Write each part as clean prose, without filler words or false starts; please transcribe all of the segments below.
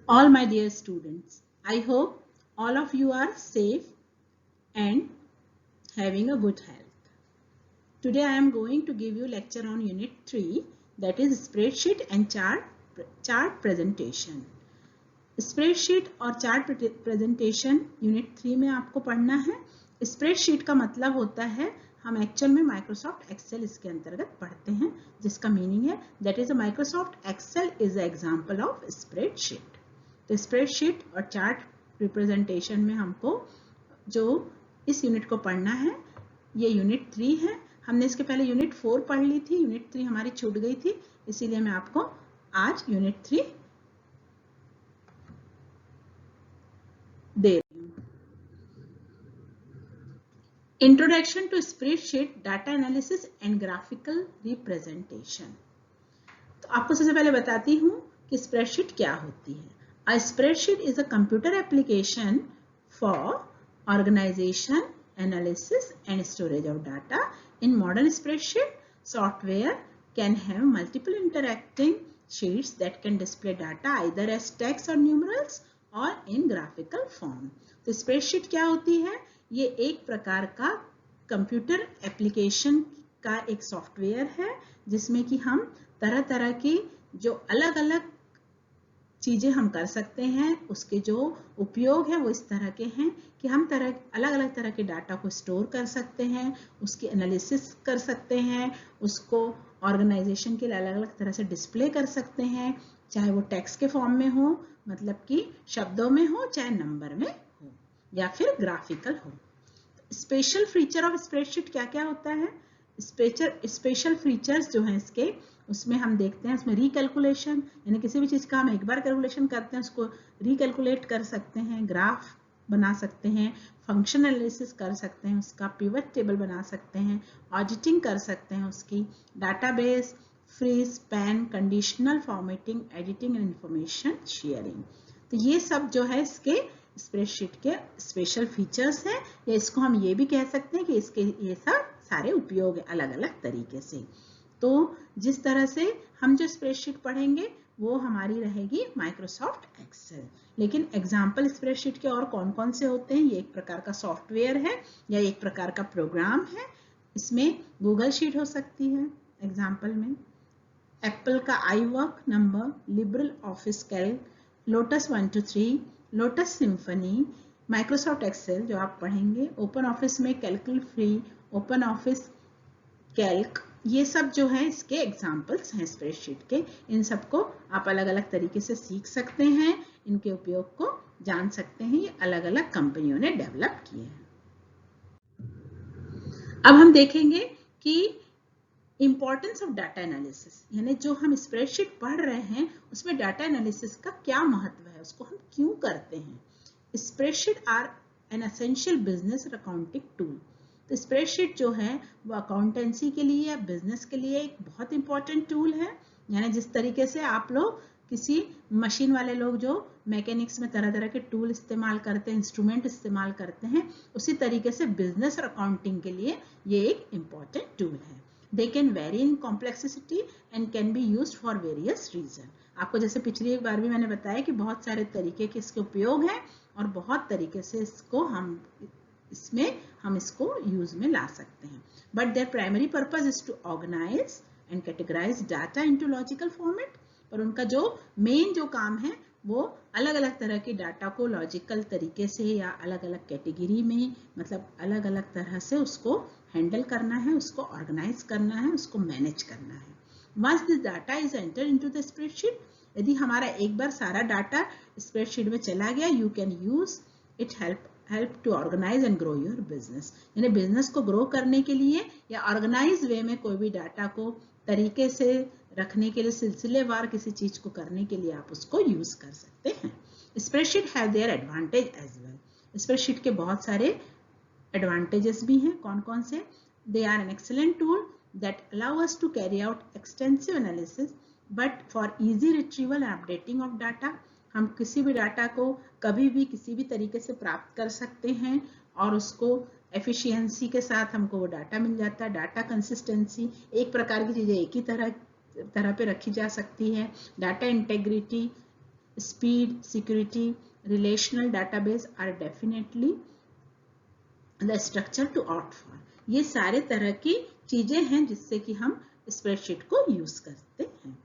All my dear students, I hope all of you are safe and having a good health. Today I am going to give you lecture on Unit 3, that is spreadsheet and chart presentation. Spreadsheet और chart presentation unit 3 में आपको पढ़ना है। Spreadsheet का मतलब होता है, हम एक्चुअल में माइक्रोसॉफ्ट एक्सेल इसके अंतर्गत पढ़ते हैं, जिसका मीनिंग है that is Microsoft Excel is a example of spreadsheet. तो स्प्रेडशीट और चार्ट रिप्रेजेंटेशन में हमको जो इस यूनिट को पढ़ना है, ये यूनिट 3 है। हमने इसके पहले यूनिट 4 पढ़ ली थी, यूनिट 3 हमारी छूट गई थी, इसीलिए मैं आपको आज यूनिट 3 दे रही हूँ। Introduction to spreadsheet, data analysis and graphical representation. तो आपको सबसे पहले बताती हूँ कि स्प्रेडशीट क्या होती है। A spreadsheet is a computer application for organisation, analysis and storage of data. In modern spreadsheet software can have multiple interacting sheets that can display data either as text or numerals or in graphical form. तो spreadsheet क्या होती है? ये एक प्रकार का computer application का एक सॉफ्टवेयर है, जिसमें कि हम तरह तरह की जो अलग अलग चीजें हम कर सकते हैं, उसके जो उपयोग है वो इस तरह के हैं कि हम अलग अलग तरह के डाटा को स्टोर कर सकते हैं, उसकी एनालिसिस कर सकते हैं, उसको ऑर्गेनाइजेशन के लिए अलग अलग तरह से डिस्प्ले कर सकते हैं, चाहे वो टेक्स्ट के फॉर्म में हो, मतलब कि शब्दों में हो, चाहे नंबर में हो, या फिर ग्राफिकल हो। स्पेशल फीचर ऑफ स्प्रेडशीट क्या क्या होता है? स्पेशल फीचर्स जो हैं इसके, उसमें हम देखते हैं, उसमें रिकैलकुलेशन, यानी किसी भी चीज का हम एक बार कैलकुलेशन करते हैं उसको रिकैलकुलेट कर सकते हैं, ग्राफ बना सकते हैं, फंक्शन एनालिसिस कर सकते हैं, उसका पिवट टेबल बना सकते हैं, ऑडिटिंग कर सकते हैं उसकी, database, freeze, pane, conditional formatting, editing and information sharing. तो ये सब जो है इसके स्प्रेडशीट के स्पेशल फीचर्स हैं, या इसको हम ये भी कह सकते हैं कि इसके ये सब सारे उपयोग है अलग अलग तरीके से। तो जिस तरह से हम जो स्प्रेडशीट पढ़ेंगे वो हमारी रहेगी माइक्रोसॉफ्ट एक्सेल। लेकिन एग्जाम्पल स्प्रेडशीट के और कौन कौन से होते हैं? ये एक प्रकार का सॉफ्टवेयर है या एक प्रकार का प्रोग्राम है। इसमें गूगल शीट हो सकती है एग्जाम्पल में, एप्पल का iWork number, LibreOffice Calc, Lotus 1 to 3, Lotus Symphony, Microsoft Excel जो आप पढ़ेंगे, ओपन ऑफिस में कैलकुल फ्री, ओपन ऑफिस कैल्क, ये सब जो है इसके एग्जाम्पल्स हैं स्प्रेडशीट के। इन सबको आप अलग अलग तरीके से सीख सकते हैं, इनके उपयोग को जान सकते हैं, ये अलग अलग कंपनियों ने डेवलप किए हैं। अब हम देखेंगे कि इंपॉर्टेंस ऑफ डाटा एनालिसिस, यानी जो हम स्प्रेडशीट पढ़ रहे हैं उसमें डाटा एनालिसिस का क्या महत्व है, उसको हम क्यों करते हैं। Spreadsheet are an essential business accounting tool. तो स्प्रेडशीट जो है वो अकाउंटेंसी के लिए या बिजनेस के लिए एक बहुत इंपॉर्टेंट टूल है। यानी जिस तरीके से आप लोग किसी मशीन वाले लोग जो मैकेनिक्स में तरह तरह के टूल इस्तेमाल करते हैं, इंस्ट्रूमेंट इस्तेमाल करते हैं, उसी तरीके से बिजनेस और अकाउंटिंग के लिए ये एक इम्पॉर्टेंट टूल है। They can vary in complexity and can be used for various reasons. आपको जैसे पिछली बार भी मैंने बताया कि बहुत सारे तरीके के इसके उपयोग हैं और बहुत तरीके से हम इसको यूज में ला सकते हैं। But their primary purpose is to organize and categorize data into logical format. पर उनका जो मेन जो काम है वो अलग अलग तरह के डाटा को लॉजिकल तरीके से या अलग अलग कैटेगरी में, मतलब अलग अलग तरह से उसको हैंडल करना है, उसको ऑर्गेनाइज करना है, उसको मैनेज करना है। Once this data is enter into the spreadsheet, यदि हमारा एक बार सारा डाटा स्प्रेडशीट में चला गया, you can use it help to organise and grow your business. यानी बिजनेस को ग्रो करने के लिए या ऑर्गेनाइज वे में कोई भी डाटा को तरीके से रखने के लिए, सिलसिलेवार किसी चीज को करने के लिए आप उसको यूज कर सकते हैं। Spreadsheet have their advantage as well. Spreadsheet के बहुत सारे एडवांटेजेस भी हैं। कौन कौन से? They are an excellent tool that allow us to carry out extensive analysis but for easy retrieval and updating of data. हम किसी भी डाटा को कभी भी किसी भी तरीके से प्राप्त कर सकते हैं और उसको एफिशिएंसी के साथ हमको वो डाटा मिल जाता है। डाटा कंसिस्टेंसी, एक प्रकार की चीजें एक ही तरह पे रखी जा सकती है। Data integrity, speed, security, relational database are definitely the structure to opt for. ये सारे तरह की चीजें हैं जिससे कि हम स्प्रेडशीट को यूज करते हैं.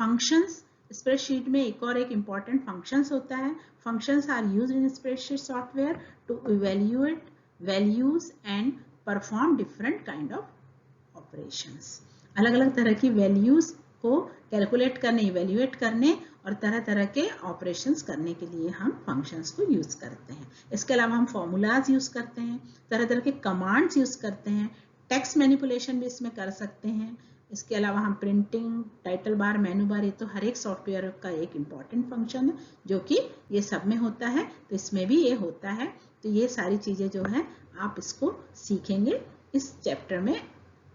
फंक्शंस, स्प्रेडशीट में एक और एक इंपॉर्टेंट फंक्शंस होता है. Functions are used in spreadsheet software to evaluate values and perform different kind of operations. अलग अलग तरह की वैल्यूज को कैलकुलेट करने, इवेल्युएट करने और तरह तरह के ऑपरेशंस करने के लिए हम फंक्शंस को यूज करते हैं. इसके अलावा हम फॉर्मूलाज यूज करते हैं, तरह तरह के कमांड्स यूज करते हैं, टेक्स्ट मैनिपुलेशन भी इसमें कर सकते हैं. इसके अलावा हम प्रिंटिंग, टाइटल बार, मेनू बार, ये तो हर एक सॉफ्टवेयर का एक इम्पॉर्टेंट फंक्शन है जो कि ये सब में होता है, तो इसमें भी ये होता है. तो ये सारी चीजें जो है आप इसको सीखेंगे इस चैप्टर में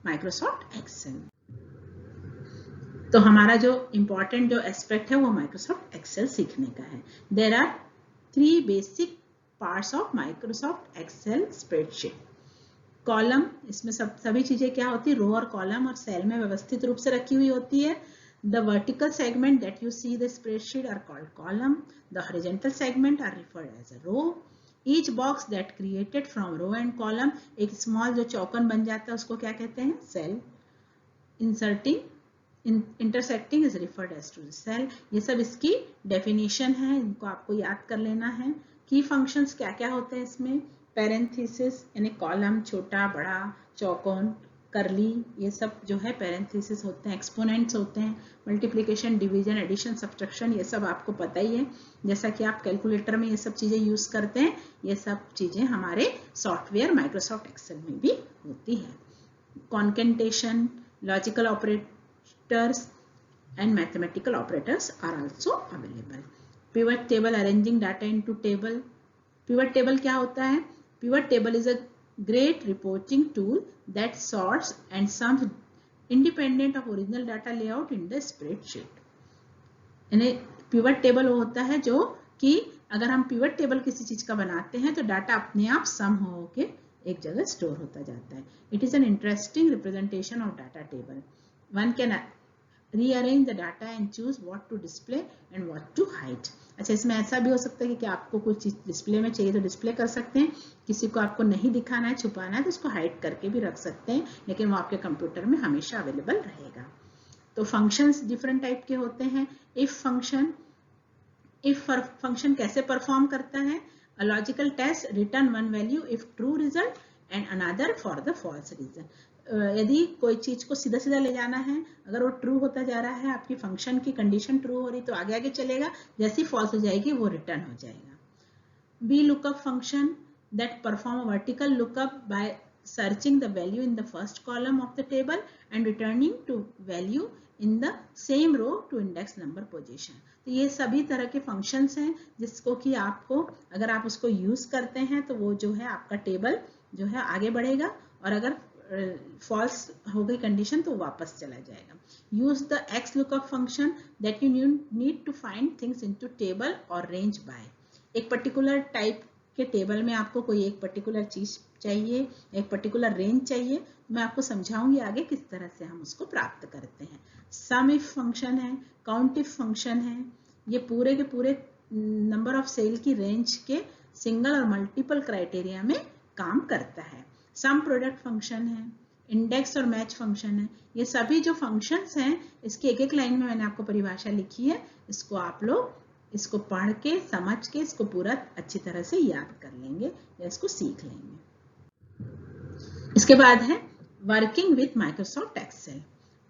माइक्रोसॉफ्ट एक्सेल. तो हमारा जो इम्पोर्टेंट जो एस्पेक्ट है वो माइक्रोसॉफ्ट एक्सेल सीखने का है. There are 3 basic parts of Microsoft Excel spreadsheet. Column, इसमें सभी चीजें क्या होती है, रो और कॉलम और सेल में व्यवस्थित रूप से रखी हुई होती है. The vertical segment that you see the spreadsheet are called column. The horizontal segment are referred as a row. Each box that created from row and column, एक स्मॉल जो चौकन बन जाता है उसको क्या कहते हैं, cell. Intersecting is referred as to the cell. ये सब इसकी डेफिनेशन है, इनको आपको याद कर लेना है. की फंक्शंस क्या क्या होते हैं इसमें, पैरेंथेसिस यानी कॉलम, छोटा बड़ा, चौकोन, करली, ये सब जो है पैरेंथेसिस होते हैं. एक्सपोनेंट्स होते हैं, मल्टीप्लिकेशन, डिवीजन, एडिशन, सब्ट्रैक्शन, ये सब आपको पता ही है. जैसा कि आप कैलकुलेटर में ये सब चीजें यूज करते हैं, ये सब चीजें हमारे सॉफ्टवेयर माइक्रोसॉफ्ट एक्सेल में भी होती है. Concatenation, logical operators and mathematical operators are also available. Pivot table, arranging data into table. Pivot table क्या होता है? Pivot table is a great reporting tool that sorts and sums independent of original data layout in the spreadsheet. यानी pivot table वो होता है जो कि अगर हम pivot table किसी चीज का बनाते हैं तो डाटा अपने आप सम हो के एक जगह स्टोर होता जाता है. It is an interesting representation of data table. One can rearrange the data and choose what to display and what to hide. अच्छा, इसमें ऐसा भी हो सकता है कि आपको कुछ चीज डिस्प्ले में चाहिए तो डिस्प्ले कर सकते हैं, किसी को आपको नहीं दिखाना है, छुपाना है तो उसको हाइड करके भी रख सकते हैं, लेकिन वो आपके कंप्यूटर में हमेशा अवेलेबल रहेगा. तो फंक्शंस डिफरेंट टाइप के होते हैं. इफ फंक्शन कैसे परफॉर्म करता है, a logical test return one value if true result and another for the false reason. यदि कोई चीज को सीधा सीधा ले जाना है, अगर वो ट्रू होता जा रहा है, आपकी फंक्शन की कंडीशन ट्रू हो रही तो आगे आगे चलेगा, जैसी फॉल्स हो जाएगी वो रिटर्न हो जाएगा. V lookup function that perform vertical lookup by searching the value in the first column of the table and returning to value in the same row to index number position. तो ये सभी तरह के functions हैं जिसको कि आपको अगर आप उसको यूज करते हैं तो वो जो है आपका टेबल जो है आगे बढ़ेगा, और अगर फॉल्स हो गई कंडीशन तो वापस चला जाएगा. Use the X lookup function that you need to find things into table और रेंज बाय. एक पर्टिकुलर टाइप के टेबल में आपको कोई एक पर्टिकुलर चीज चाहिए, एक पर्टिकुलर रेंज चाहिए, मैं आपको समझाऊंगी आगे किस तरह से हम उसको प्राप्त करते हैं. सम इफ फंक्शन है, काउंट इफ फंक्शन है, ये पूरे के पूरे नंबर ऑफ सेल की रेंज के सिंगल और मल्टीपल क्राइटेरिया में काम करता है. सम प्रोडक्ट फंक्शन है, इंडेक्स और मैच फंक्शन है. ये सभी जो फंक्शंस हैं इसकी एक एक लाइन में मैंने आपको परिभाषा लिखी है, इसको आप लोग इसको पढ़ के समझ के इसको पूरा अच्छी तरह से याद कर लेंगे या इसको सीख लेंगे. इसके बाद है working with Microsoft Excel.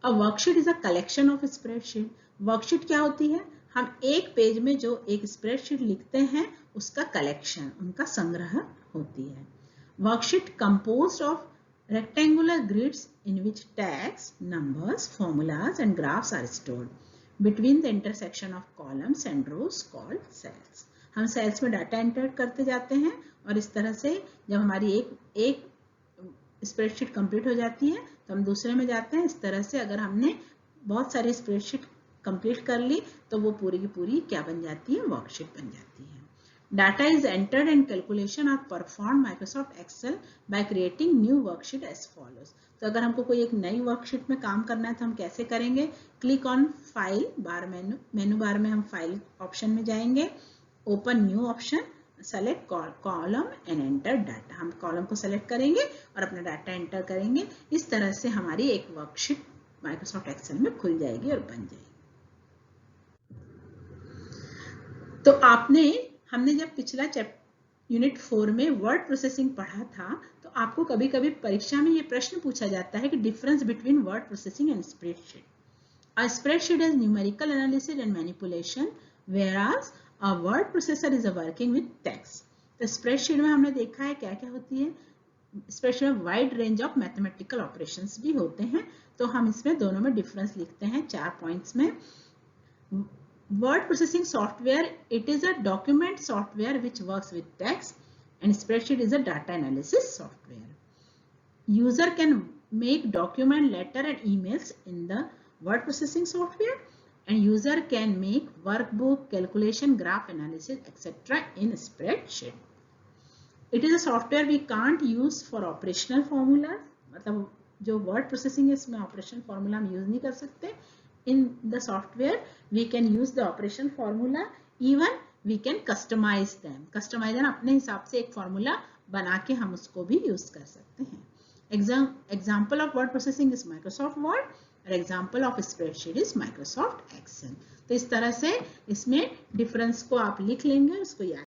A worksheet is a collection of spreadsheet. Worksheet क्या होती है, हम एक पेज में जो एक स्प्रेडशीट लिखते हैं उसका कलेक्शन, उनका संग्रह होती है. Worksheet composed of rectangular grids in which tags, numbers, formulas and graphs are stored between the intersection of columns and rows called cells. हम cells में डाटा एंटर करते जाते हैं और इस तरह से जब हमारी एक स्प्रेडशीट कंप्लीट हो जाती है तो हम दूसरे में जाते हैं. इस तरह से अगर हमने बहुत सारी स्प्रेडशीट कंप्लीट कर ली तो वो पूरी की पूरी क्या बन जाती है, वर्कशीट बन जाती है. Data is entered and calculation are performed Microsoft Excel by creating new worksheet as follows. तो अगर हमको कोई एक नई वर्कशीट में काम करना है तो हम कैसे करेंगे? क्लिक ऑन फाइल बार मेनू बार में हम फाइल ऑप्शन में जाएंगे, open new option, select column and enter data. हम कॉलम को सेलेक्ट करेंगे और अपना डाटा एंटर करेंगे। इस तरह से हमारी एक वर्कशीट माइक्रोसॉफ्ट एक्सेल में खुल जाएगी और बन जाएगी। तो हमने जब पिछला यूनिट 4 में वर्ड प्रोसेसिंग पढ़ा था, तो आपको कभी कभी परीक्षा में ये प्रश्न पूछा जाता है कि difference between word processing and spreadsheet. A spreadsheet is numerical analysis and manipulation, whereas a word processor is working with text। तो स्प्रेडशीट में हमने देखा है क्या क्या होती है। स्प्रेडशीट में wide range of mathematical operations भी होते हैं। तो हम इसमें दोनों में डिफरेंस लिखते हैं 4 पॉइंट्स में। Word processing software, it is a document software which works with text, and spreadsheet is a data analysis software. User can make document, letter and emails in the word processing software, and user can make workbook, calculation, graph analysis, etc. in spreadsheet. It is a software we can't use for operational formulas, मतलब जो word processing है इसमें operational formula हम use नहीं कर सकते। In the software we can use the operation formula, even we can customize them। customize अपने हिसाब से एक formula बना के हम उसको भी use कर सकते हैं। Example of word processing is Microsoft Word और example of spreadsheet is Microsoft Excel। तो इस तरह से इसमें difference को आप लिख लेंगे, उसको याद